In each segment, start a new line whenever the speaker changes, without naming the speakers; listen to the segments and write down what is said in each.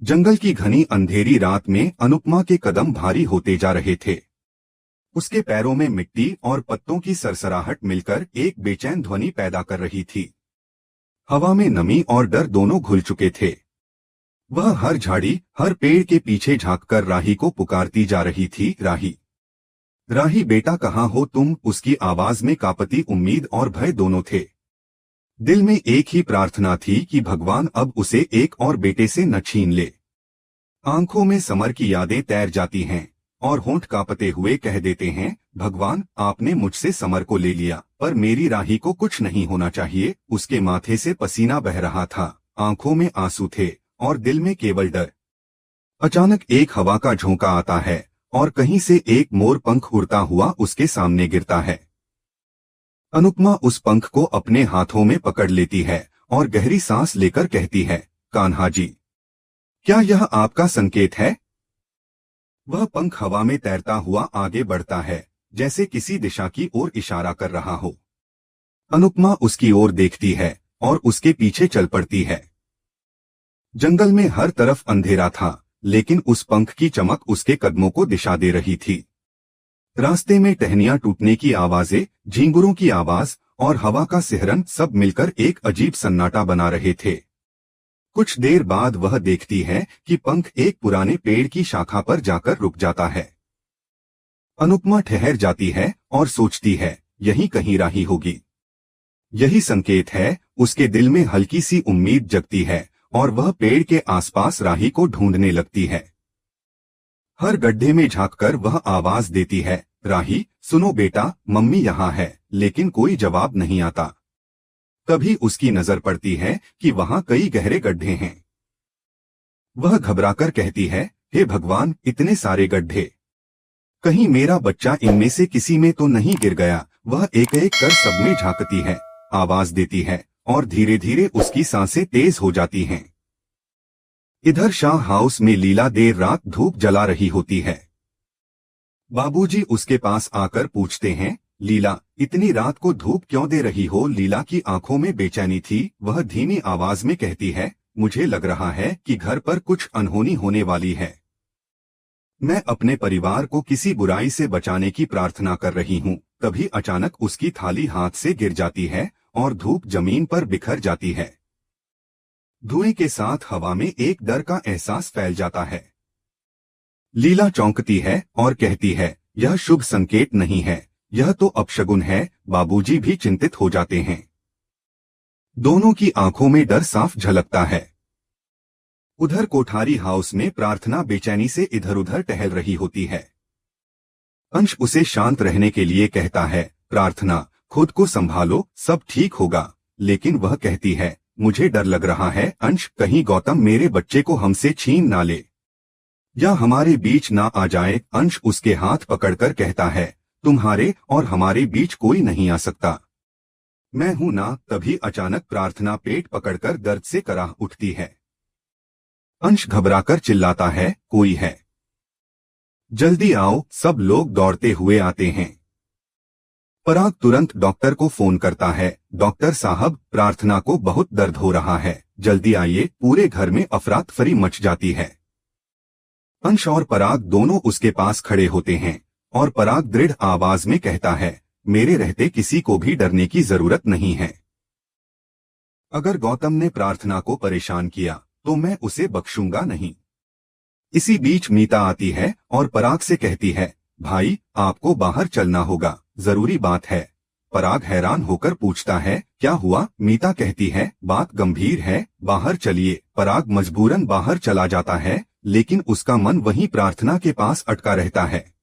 जंगल की घनी अंधेरी रात में अनुपमा के कदम भारी होते जा रहे थे। उसके पैरों में मिट्टी और पत्तों की सरसराहट मिलकर एक बेचैन ध्वनि पैदा कर रही थी। हवा में नमी और डर दोनों घुल चुके थे। वह हर झाड़ी, हर पेड़ के पीछे झांककर राही को पुकारती जा रही थी, राही, राही बेटा कहाँ हो तुम? उसकी आवाज में कांपती उम्मीद और भय दोनों थे। दिल में एक ही प्रार्थना थी कि भगवान अब उसे एक और बेटे से न छीन ले। आंखों में समर की यादें तैर जाती हैं और होंठ कांपते हुए कह देते हैं, भगवान आपने मुझसे समर को ले लिया, पर मेरी राही को कुछ नहीं होना चाहिए। उसके माथे से पसीना बह रहा था, आंखों में आंसू थे और दिल में केवल डर। अचानक एक हवा का झोंका आता है और कहीं से एक मोर पंख उड़ता हुआ उसके सामने गिरता है। अनुपमा उस पंख को अपने हाथों में पकड़ लेती है और गहरी सांस लेकर कहती है, कान्हा जी, क्या यह आपका संकेत है? वह पंख हवा में तैरता हुआ आगे बढ़ता है, जैसे किसी दिशा की ओर इशारा कर रहा हो। अनुपमा उसकी ओर देखती है और उसके पीछे चल पड़ती है। जंगल में हर तरफ अंधेरा था, लेकिन उस पंख की चमक उसके कदमों को दिशा दे रही थी। रास्ते में टहनियां टूटने की आवाजें, झींगुरों की आवाज और हवा का सिहरन सब मिलकर एक अजीब सन्नाटा बना रहे थे। कुछ देर बाद वह देखती है कि पंख एक पुराने पेड़ की शाखा पर जाकर रुक जाता है। अनुपमा ठहर जाती है और सोचती है, यही कहीं राही होगी। यही संकेत है। उसके दिल में हल्की सी उम्मीद जगती है और वह पेड़ के आसपास राही को ढूंढने लगती है। हर गड्ढे में झांककर वह आवाज देती है, राही सुनो बेटा, मम्मी यहाँ है, लेकिन कोई जवाब नहीं आता। तभी उसकी नजर पड़ती है कि वहाँ कई गहरे गड्ढे हैं। वह घबराकर कहती है, हे भगवान, इतने सारे गड्ढे, कहीं मेरा बच्चा इनमें से किसी में तो नहीं गिर गया? वह एक एक कर सब में झांकती है, आवाज देती है और धीरे धीरे उसकी सांसें तेज हो जाती हैं। इधर शाह हाउस में लीला देर रात धूप जला रही होती है। बाबूजी उसके पास आकर पूछते हैं, लीला, इतनी रात को धूप क्यों दे रही हो? लीला की आंखों में बेचैनी थी। वह धीमी आवाज में कहती है, मुझे लग रहा है कि घर पर कुछ अनहोनी होने वाली है। मैं अपने परिवार को किसी बुराई से बचाने की प्रार्थना कर रही हूँ। तभी अचानक उसकी थाली हाथ से गिर जाती है और धूप जमीन पर बिखर जाती है। धुएं के साथ हवा में एक डर का एहसास फैल जाता है। लीला चौंकती है और कहती है, यह शुभ संकेत नहीं है, यह तो अपशगुन है। बाबूजी भी चिंतित हो जाते हैं। दोनों की आंखों में डर साफ झलकता है। उधर कोठारी हाउस में प्रार्थना बेचैनी से इधर उधर टहल रही होती है। अंश उसे शांत रहने के लिए कहता है, प्रार्थना, खुद को संभालो, सब ठीक होगा। लेकिन वह कहती है, मुझे डर लग रहा है अंश, कहीं गौतम मेरे बच्चे को हमसे छीन ना ले या हमारे बीच ना आ जाए। अंश उसके हाथ पकड़कर कहता है, तुम्हारे और हमारे बीच कोई नहीं आ सकता, मैं हूं ना। तभी अचानक प्रार्थना पेट पकड़कर दर्द से कराह उठती है। अंश घबराकर चिल्लाता है, कोई है, जल्दी आओ। सब लोग दौड़ते हुए आते हैं। पराग तुरंत डॉक्टर को फोन करता है, डॉक्टर साहब, प्रार्थना को बहुत दर्द हो रहा है, जल्दी आइए। पूरे घर में अफरा-तफरी मच जाती है। अंश और पराग दोनों उसके पास खड़े होते हैं और पराग दृढ़ आवाज में कहता है, मेरे रहते किसी को भी डरने की जरूरत नहीं है। अगर गौतम ने प्रार्थना को परेशान किया तो मैं उसे बख्शूंगा नहीं। इसी बीच मीता आती है और पराग से कहती है, भाई, आपको बाहर चलना होगा, जरूरी बात है। पराग हैरान होकर पूछता है, क्या हुआ? मीता कहती है, बात गंभीर है, बाहर चलिए। पराग मजबूरन बाहर चला जाता है, लेकिन उसका मन वहीं प्रार्थना के पास अटका रहता है।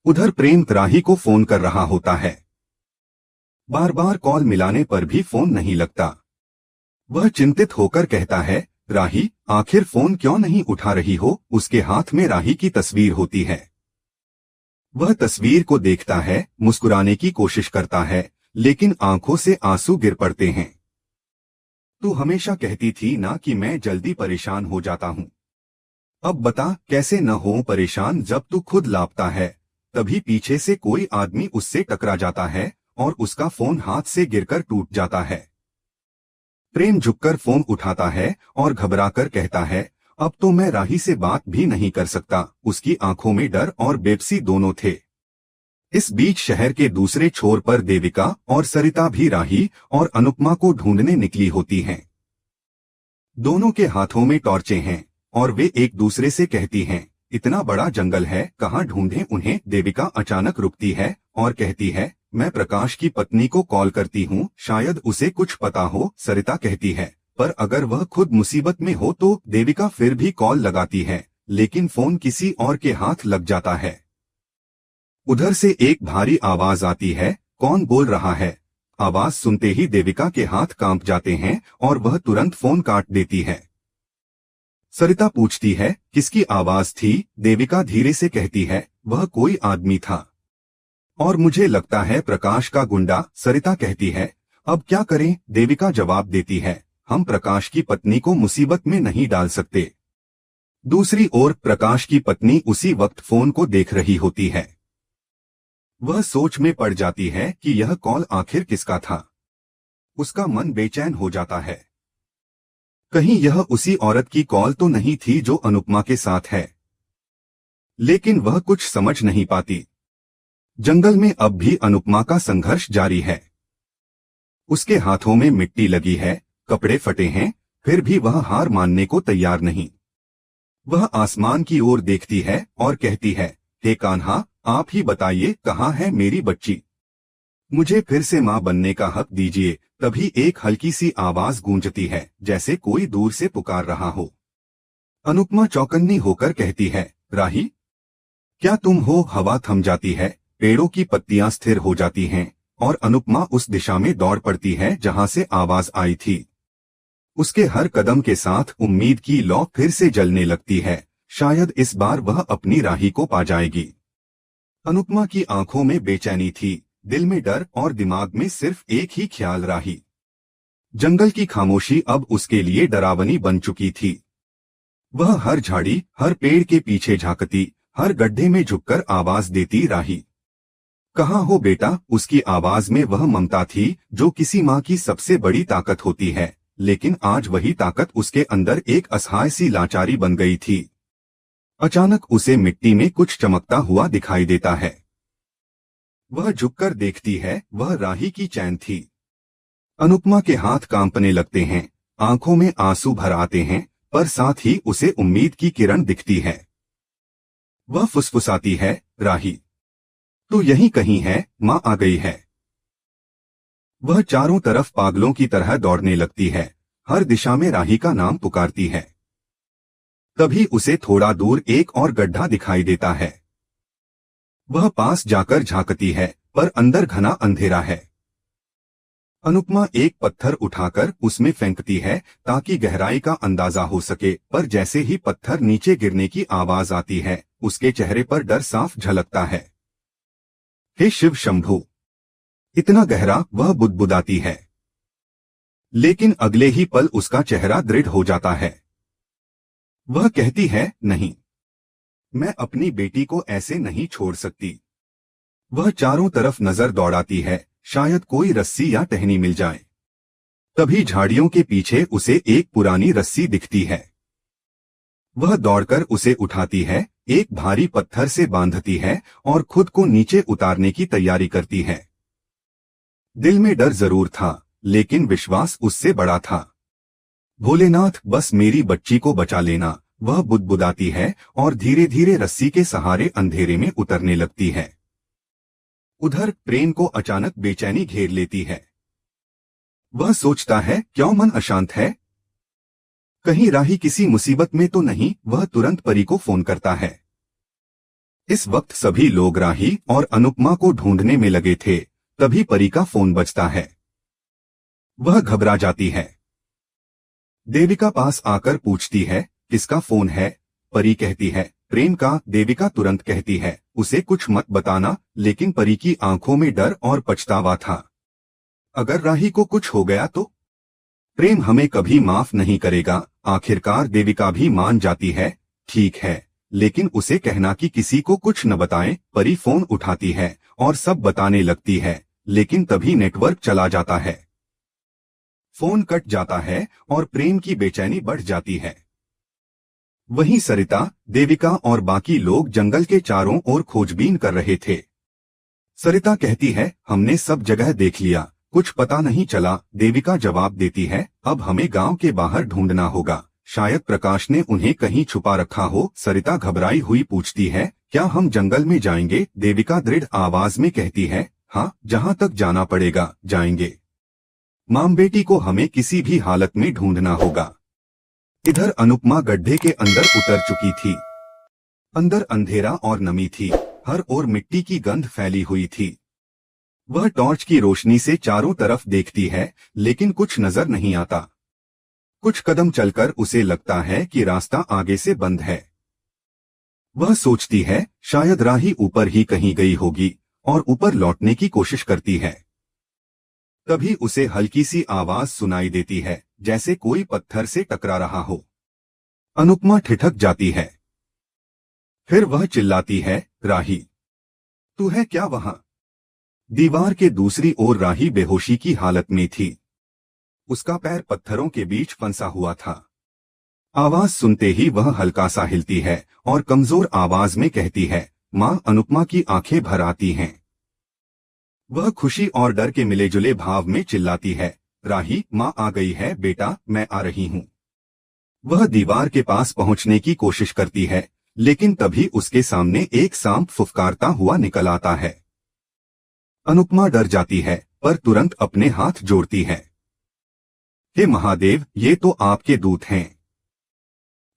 उधर प्रेम राही को फोन कर रहा होता है। बार बार कॉल मिलाने पर भी फोन नहीं लगता। वह चिंतित होकर कहता है, राही, आखिर फोन क्यों नहीं उठा रही हो? उसके हाथ में राही की तस्वीर होती है। वह तस्वीर को देखता है, मुस्कुराने की कोशिश करता है, लेकिन आंखों से आंसू गिर पड़ते हैं। तू हमेशा कहती थी ना कि मैं जल्दी परेशान हो जाता हूँ। अब बता कैसे न हो परेशान जब तू खुद लापता है। तभी पीछे से कोई आदमी उससे टकरा जाता है और उसका फोन हाथ से गिरकर टूट जाता है। प्रेम झुककर फोन उठाता है और घबराकर कहता है, अब तो मैं राही से बात भी नहीं कर सकता। उसकी आंखों में डर और बेबसी दोनों थे। इस बीच शहर के दूसरे छोर पर देविका और सरिता भी राही और अनुपमा को ढूंढने निकली होती हैं। दोनों के हाथों में टॉर्चें हैं और वे एक दूसरे से कहती हैं, इतना बड़ा जंगल है, कहाँ ढूंढें उन्हें। देविका अचानक रुकती है और कहती है, मैं प्रकाश की पत्नी को कॉल करती हूँ, शायद उसे कुछ पता हो। सरिता कहती है, पर अगर वह खुद मुसीबत में हो तो। देविका फिर भी कॉल लगाती है, लेकिन फोन किसी और के हाथ लग जाता है। उधर से एक भारी आवाज आती है, कौन बोल रहा है? आवाज सुनते ही देविका के हाथ कांप जाते हैं और वह तुरंत फोन काट देती है। सरिता पूछती है, किसकी आवाज थी? देविका धीरे से कहती है, वह कोई आदमी था और मुझे लगता है प्रकाश का गुंडा। सरिता कहती है, अब क्या करें? देविका जवाब देती है, हम प्रकाश की पत्नी को मुसीबत में नहीं डाल सकते। दूसरी ओर प्रकाश की पत्नी उसी वक्त फोन को देख रही होती है। वह सोच में पड़ जाती है कि यह कॉल आखिर किसका था। उसका मन बेचैन हो जाता है। कहीं यह उसी औरत की कॉल तो नहीं थी जो अनुपमा के साथ है। लेकिन वह कुछ समझ नहीं पाती। जंगल में अब भी अनुपमा का संघर्ष जारी है। उसके हाथों में मिट्टी लगी है, कपड़े फटे हैं, फिर भी वह हार मानने को तैयार नहीं। वह आसमान की ओर देखती है और कहती है, हे कान्हा, आप ही बताइए, कहाँ है मेरी बच्ची? मुझे फिर से माँ बनने का हक दीजिए। तभी एक हल्की सी आवाज गूंजती है, जैसे कोई दूर से पुकार रहा हो। अनुपमा चौकन्नी होकर कहती है, राही, क्या तुम हो? हवा थम जाती है, पेड़ों की पत्तियां स्थिर हो जाती हैं और अनुपमा उस दिशा में दौड़ पड़ती है जहां से आवाज आई थी। उसके हर कदम के साथ उम्मीद की लौ फिर से जलने लगती है। शायद इस बार वह अपनी राही को पा जाएगी। अनुपमा की आंखों में बेचैनी थी, दिल में डर और दिमाग में सिर्फ एक ही ख्याल, राही। जंगल की खामोशी अब उसके लिए डरावनी बन चुकी थी। वह हर झाड़ी, हर पेड़ के पीछे झांकती, हर गड्ढे में झुककर आवाज देती, राही, कहाँ हो बेटा? उसकी आवाज में वह ममता थी जो किसी माँ की सबसे बड़ी ताकत होती है। लेकिन आज वही ताकत उसके अंदर एक असहाय सी लाचारी बन गई थी। अचानक उसे मिट्टी में कुछ चमकता हुआ दिखाई देता है। वह झुककर देखती है, वह राही की चैन थी। अनुपमा के हाथ कांपने लगते हैं, आंखों में आंसू भर आते हैं, पर साथ ही उसे उम्मीद की किरण दिखती है। वह फुसफुसाती है, राही, तो यहीं कहीं है, माँ आ गई है। वह चारों तरफ पागलों की तरह दौड़ने लगती है, हर दिशा में राही का नाम पुकारती है। तभी उसे थोड़ा दूर एक और गड्ढा दिखाई देता है। वह पास जाकर झांकती है, पर अंदर घना अंधेरा है। अनुपमा एक पत्थर उठाकर उसमें फेंकती है ताकि गहराई का अंदाजा हो सके, पर जैसे ही पत्थर नीचे गिरने की आवाज आती है, उसके चेहरे पर डर साफ झलकता है। हे शिव शंभू! इतना गहरा? वह बुदबुदाती है। लेकिन अगले ही पल उसका चेहरा दृढ़ हो जाता है। वह कहती है, नहीं, मैं अपनी बेटी को ऐसे नहीं छोड़ सकती। वह चारों तरफ नजर दौड़ाती है, शायद कोई रस्सी या टहनी मिल जाए। तभी झाड़ियों के पीछे उसे एक पुरानी रस्सी दिखती है। वह दौड़कर उसे उठाती है, एक भारी पत्थर से बांधती है और खुद को नीचे उतारने की तैयारी करती है। दिल में डर जरूर था, लेकिन विश्वास उससे बड़ा था। भोलेनाथ, बस मेरी बच्ची को बचा लेना, वह बुदबुदाती है और धीरे धीरे रस्सी के सहारे अंधेरे में उतरने लगती है। उधर प्रेम को अचानक बेचैनी घेर लेती है। वह सोचता है, क्यों मन अशांत है? कहीं राही किसी मुसीबत में तो नहीं? वह तुरंत परी को फोन करता है। इस वक्त सभी लोग राही और अनुपमा को ढूंढने में लगे थे। तभी परी का फोन बजता है। वह घबरा जाती है। देविका पास आकर पूछती है, किसका फोन है? परी कहती है, प्रेम का। देविका तुरंत कहती है, उसे कुछ मत बताना, लेकिन परी की आंखों में डर और पछतावा था। अगर राही को कुछ हो गया तो? प्रेम हमें कभी माफ नहीं करेगा। आखिरकार देविका भी मान जाती है, ठीक है, लेकिन उसे कहना कि किसी को कुछ न बताएं। परी फोन उठाती है और सब बताने लगती है, लेकिन तभी नेटवर्क चला जाता है। फोन कट जाता है और प्रेम की बेचैनी बढ़ जाती है। वहीं सरिता, देविका और बाकी लोग जंगल के चारों ओर खोजबीन कर रहे थे। सरिता कहती है, हमने सब जगह देख लिया, कुछ पता नहीं चला। देविका जवाब देती है, अब हमें गांव के बाहर ढूंढना होगा, शायद प्रकाश ने उन्हें कहीं छुपा रखा हो। सरिता घबराई हुई पूछती है, क्या हम जंगल में जाएंगे? देविका दृढ़ आवाज में कहती है, हाँ, जहाँ तक जाना पड़ेगा जाएंगे। माम बेटी को हमें किसी भी हालत में ढूंढना होगा। इधर अनुपमा गड्ढे के अंदर उतर चुकी थी। अंदर अंधेरा और नमी थी, हर ओर मिट्टी की गंध फैली हुई थी। वह टॉर्च की रोशनी से चारों तरफ देखती है, लेकिन कुछ नजर नहीं आता। कुछ कदम चलकर उसे लगता है कि रास्ता आगे से बंद है। वह सोचती है, शायद राही ऊपर ही कहीं गई होगी, और ऊपर लौटने की कोशिश करती है। तभी उसे हल्की सी आवाज सुनाई देती है, जैसे कोई पत्थर से टकरा रहा हो। अनुपमा ठिठक जाती है। फिर वह चिल्लाती है, राही, तू है क्या वहां? दीवार के दूसरी ओर राही बेहोशी की हालत में थी। उसका पैर पत्थरों के बीच फंसा हुआ था। आवाज सुनते ही वह हल्का सा हिलती है और कमजोर आवाज में कहती है, मां। अनुपमा की आंखें भर आती हैं। वह खुशी और डर के मिले-जुले भाव में चिल्लाती है, राही, मां आ गई है बेटा, मैं आ रही हूं। वह दीवार के पास पहुंचने की कोशिश करती है, लेकिन तभी उसके सामने एक सांप फुफकारता हुआ निकल आता है। अनुपमा डर जाती है, पर तुरंत अपने हाथ जोड़ती है। हे महादेव, ये तो आपके दूत हैं।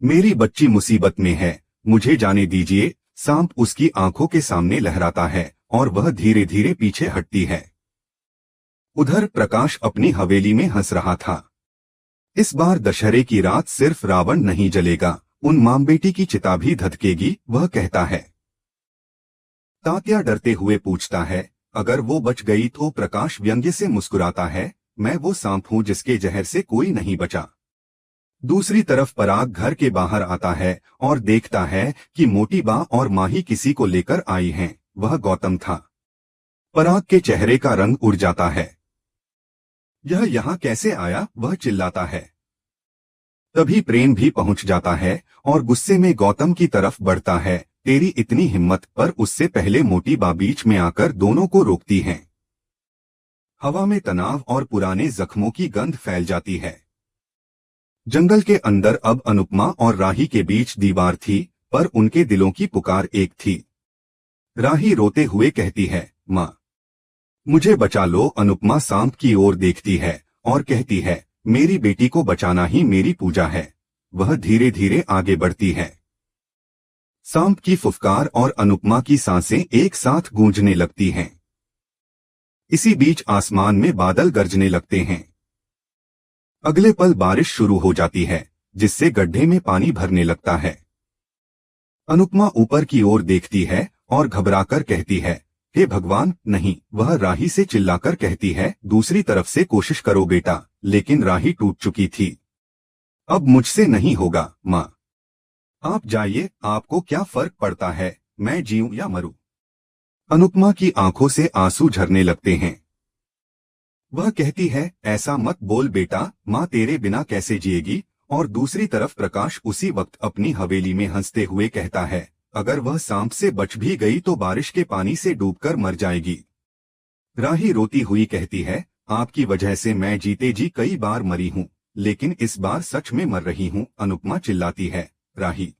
मेरी बच्ची मुसीबत में है, मुझे जाने दीजिए। सांप उसकी आंखों के सामने लहराता है और वह धीरे धीरे पीछे हटती है। उधर प्रकाश अपनी हवेली में हंस रहा था। इस बार दशहरे की रात सिर्फ रावण नहीं जलेगा, उन मां बेटी की चिता भी धधकेगी। वह कहता है। तात्या डरते हुए पूछता है, अगर वो बच गई तो? प्रकाश व्यंग्य से मुस्कुराता है, मैं वो सांप हूं जिसके जहर से कोई नहीं बचा। दूसरी तरफ पराग घर के बाहर आता है और देखता है कि मोटी बा और माही किसी को लेकर आई हैं। वह गौतम था। पराग के चेहरे का रंग उड़ जाता है। यह यहाँ कैसे आया? वह चिल्लाता है। तभी प्रेम भी पहुंच जाता है और गुस्से में गौतम की तरफ बढ़ता है। तेरी इतनी हिम्मत! पर उससे पहले मोटी बा बीच में आकर दोनों को रोकती हैं। हवा में तनाव और पुराने जख्मों की गंध फैल जाती है। जंगल के अंदर अब अनुपमा और राही के बीच दीवार थी, पर उनके दिलों की पुकार एक थी। राही रोते हुए कहती है, मां, मुझे बचा लो। अनुपमा सांप की ओर देखती है और कहती है, मेरी बेटी को बचाना ही मेरी पूजा है। वह धीरे धीरे आगे बढ़ती है। सांप की फुफकार और अनुपमा की सांसें एक साथ गूंजने लगती हैं। इसी बीच आसमान में बादल गरजने लगते हैं। अगले पल बारिश शुरू हो जाती है, जिससे गड्ढे में पानी भरने लगता है। अनुपमा ऊपर की ओर देखती है और घबराकर कहती है, हे भगवान, नहीं। वह राही से चिल्लाकर कहती है, दूसरी तरफ से कोशिश करो बेटा। लेकिन राही टूट चुकी थी। अब मुझसे नहीं होगा मां। आप जाइए, आपको क्या फर्क पड़ता है, मैं जीऊं या मरूं? अनुपमा की आंखों से आंसू झरने लगते हैं। वह कहती है, ऐसा मत बोल बेटा, माँ तेरे बिना कैसे जिएगी? और दूसरी तरफ प्रकाश उसी वक्त अपनी हवेली में हंसते हुए कहता है, अगर वह सांप से बच भी गई तो बारिश के पानी से डूबकर मर जाएगी। राही रोती हुई कहती है, आपकी वजह से मैं जीते जी कई बार मरी हूँ, लेकिन इस बार सच में मर रही हूँ। अनुपमा चिल्लाती है, राही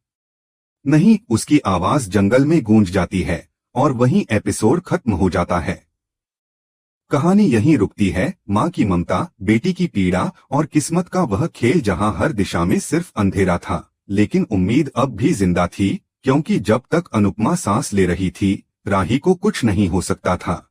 नहीं। उसकी आवाज जंगल में गूंज जाती है और वहीं एपिसोड खत्म हो जाता है। कहानी यहीं रुकती है। माँ की ममता, बेटी की पीड़ा और किस्मत का वह खेल जहां हर दिशा में सिर्फ अंधेरा था, लेकिन उम्मीद अब भी जिंदा थी, क्योंकि जब तक अनुपमा सांस ले रही थी, राही को कुछ नहीं हो सकता था।